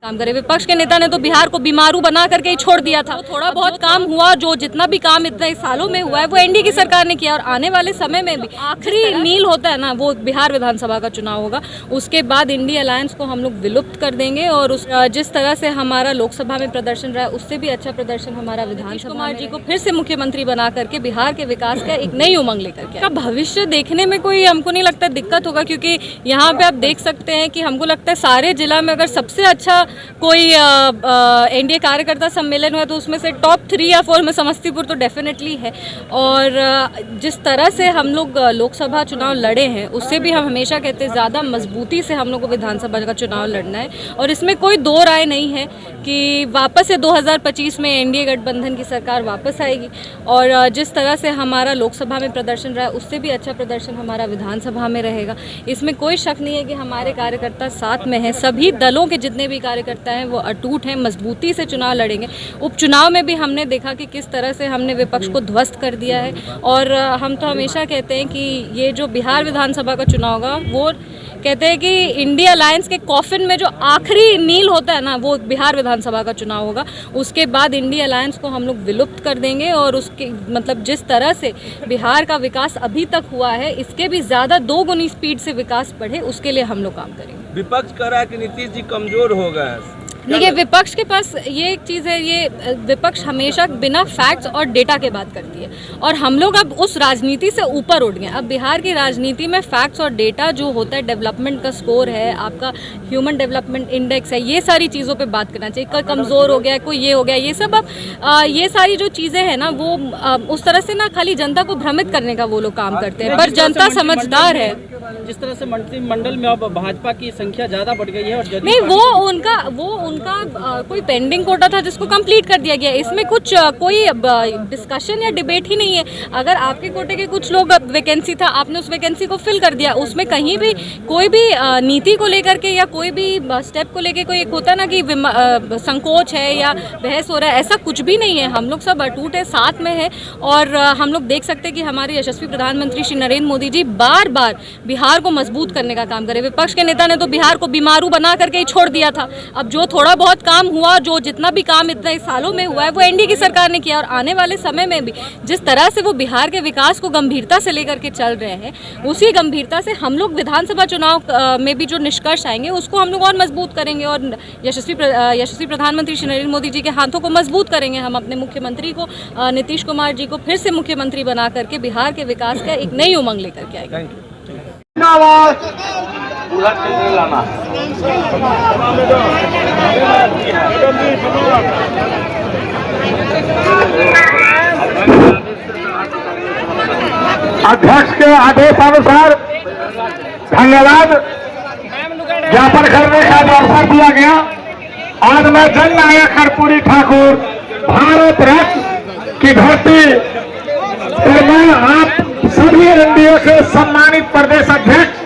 काम करे। विपक्ष के नेता ने तो बिहार को बीमारू बना करके ही छोड़ दिया था। थोड़ा बहुत काम हुआ, जो जितना भी काम इतने सालों में हुआ है वो एनडीए की सरकार ने किया, और आने वाले समय में भी आखिरी मील होता है ना, वो बिहार विधानसभा का चुनाव होगा। उसके बाद इंडिया अलायंस को हम लोग विलुप्त कर देंगे, और जिस तरह से हमारा लोकसभा में प्रदर्शन रहा है उससे भी अच्छा प्रदर्शन हमारा विधानसभा कुमार जी को फिर से मुख्यमंत्री बना करके बिहार के विकास का एक नई उमंग लेकर के भविष्य देखने में कोई हमको नहीं लगता दिक्कत होगा, क्योंकि यहाँ पे आप देख सकते हैं कि हमको लगता है सारे जिला में अगर सबसे अच्छा कोई एनडीए कार्यकर्ता सम्मेलन हुआ तो उसमें से टॉप 3 या 4 में समस्तीपुर तो डेफिनेटली है। और जिस तरह से हम लोग लोकसभा चुनाव लड़े हैं उससे भी हम हमेशा कहते हैं ज़्यादा मजबूती से हम लोग को विधानसभा का चुनाव लड़ना है, और इसमें कोई दो राय नहीं है कि वापस से 2025 में एनडीए गठबंधन की सरकार वापस आएगी। और जिस तरह से हमारा लोकसभा में प्रदर्शन रहा है उससे भी अच्छा प्रदर्शन हमारा विधानसभा में रहेगा। इसमें कोई शक नहीं है कि हमारे कार्यकर्ता साथ में हैं, सभी दलों के जितने भी कार्यकर्ता हैं वो अटूट हैं, मजबूती से चुनाव लड़ेंगे। उपचुनाव में भी हमने देखा कि किस तरह से हमने विपक्ष को ध्वस्त कर दिया है, और हम तो हमेशा कहते हैं कि ये जो बिहार विधानसभा का चुनाव होगा वो कहते हैं कि इंडिया अलायंस के कॉफिन में जो आखिरी मील होता है ना, वो बिहार विधानसभा का चुनाव होगा। उसके बाद इंडिया अलायंस को हम लोग विलुप्त कर देंगे, और उसके मतलब जिस तरह से बिहार का विकास अभी तक हुआ है इसके भी ज़्यादा 2 गुनी स्पीड से विकास बढ़े, उसके लिए हम लोग काम करेंगे। विपक्ष कह रहा है कि नीतीश जी कमजोर हो गए। देखिए, विपक्ष के पास ये एक चीज़ है, ये विपक्ष हमेशा बिना फैक्ट्स और डेटा के बात करती है, और हम लोग अब उस राजनीति से ऊपर उठ गए। अब बिहार की राजनीति में फैक्ट्स और डेटा जो होता है, डेवलपमेंट का स्कोर है, आपका ह्यूमन डेवलपमेंट इंडेक्स है, ये सारी चीज़ों पे बात करना चाहिए। कोई कमज़ोर हो गया, कोई ये हो गया, ये सब अब ये सारी जो चीज़ें हैं ना वो उस तरह से ना खाली जनता को भ्रमित करने का वो लोग काम करते हैं, पर जनता समझदार है। जिस तरह से मंत्रिमंडल में अब भाजपा की संख्या ज़्यादा बढ़ गई है, और नहीं, वो उनका कोई पेंडिंग कोटा था जिसको कंप्लीट कर दिया गया। इसमें कुछ कोई डिस्कशन या डिबेट ही नहीं है। अगर आपके कोटे के कुछ लोग वैकेंसी था, आपने उस वैकेंसी को फिल कर दिया, उसमें कहीं भी कोई भी नीति को लेकर के या कोई भी स्टेप को लेकर कोई एक होता ना कि संकोच है या बहस हो रहा है, ऐसा कुछ भी नहीं है। हम लोग सब अटूट है, साथ में है, और हम लोग देख सकते हैं कि हमारे यशस्वी प्रधानमंत्री श्री नरेंद्र मोदी जी बार बार बिहार को मजबूत करने का काम करे। विपक्ष के नेता ने तो बिहार को बीमारू बना करके ही छोड़ दिया था। अब जो थोड़ा बहुत काम हुआ, जो जितना भी काम इतने सालों में हुआ है वो एनडीए की सरकार ने किया, और आने वाले समय में भी जिस तरह से वो बिहार के विकास को गंभीरता से लेकर के चल रहे हैं, उसी गंभीरता से हम लोग विधानसभा चुनाव में भी जो निष्कर्ष आएंगे उसको हम लोग और मजबूत करेंगे, और यशस्वी प्रधानमंत्री श्री नरेंद्र मोदी जी के हाथों को मजबूत करेंगे। हम अपने मुख्यमंत्री को नीतीश कुमार जी को फिर से मुख्यमंत्री बना करके बिहार के विकास का एक नई उमंग लेकर के आएंगे। अध्यक्ष के आदेशानुसार धन्यवाद ज्ञापन करने का अवसर दिया गया। आज मैं जननायक कर्पूरी ठाकुर भारत रत्न की धरती पर मैं आप सभी एनडीए के सम्मानित प्रदेश अध्यक्ष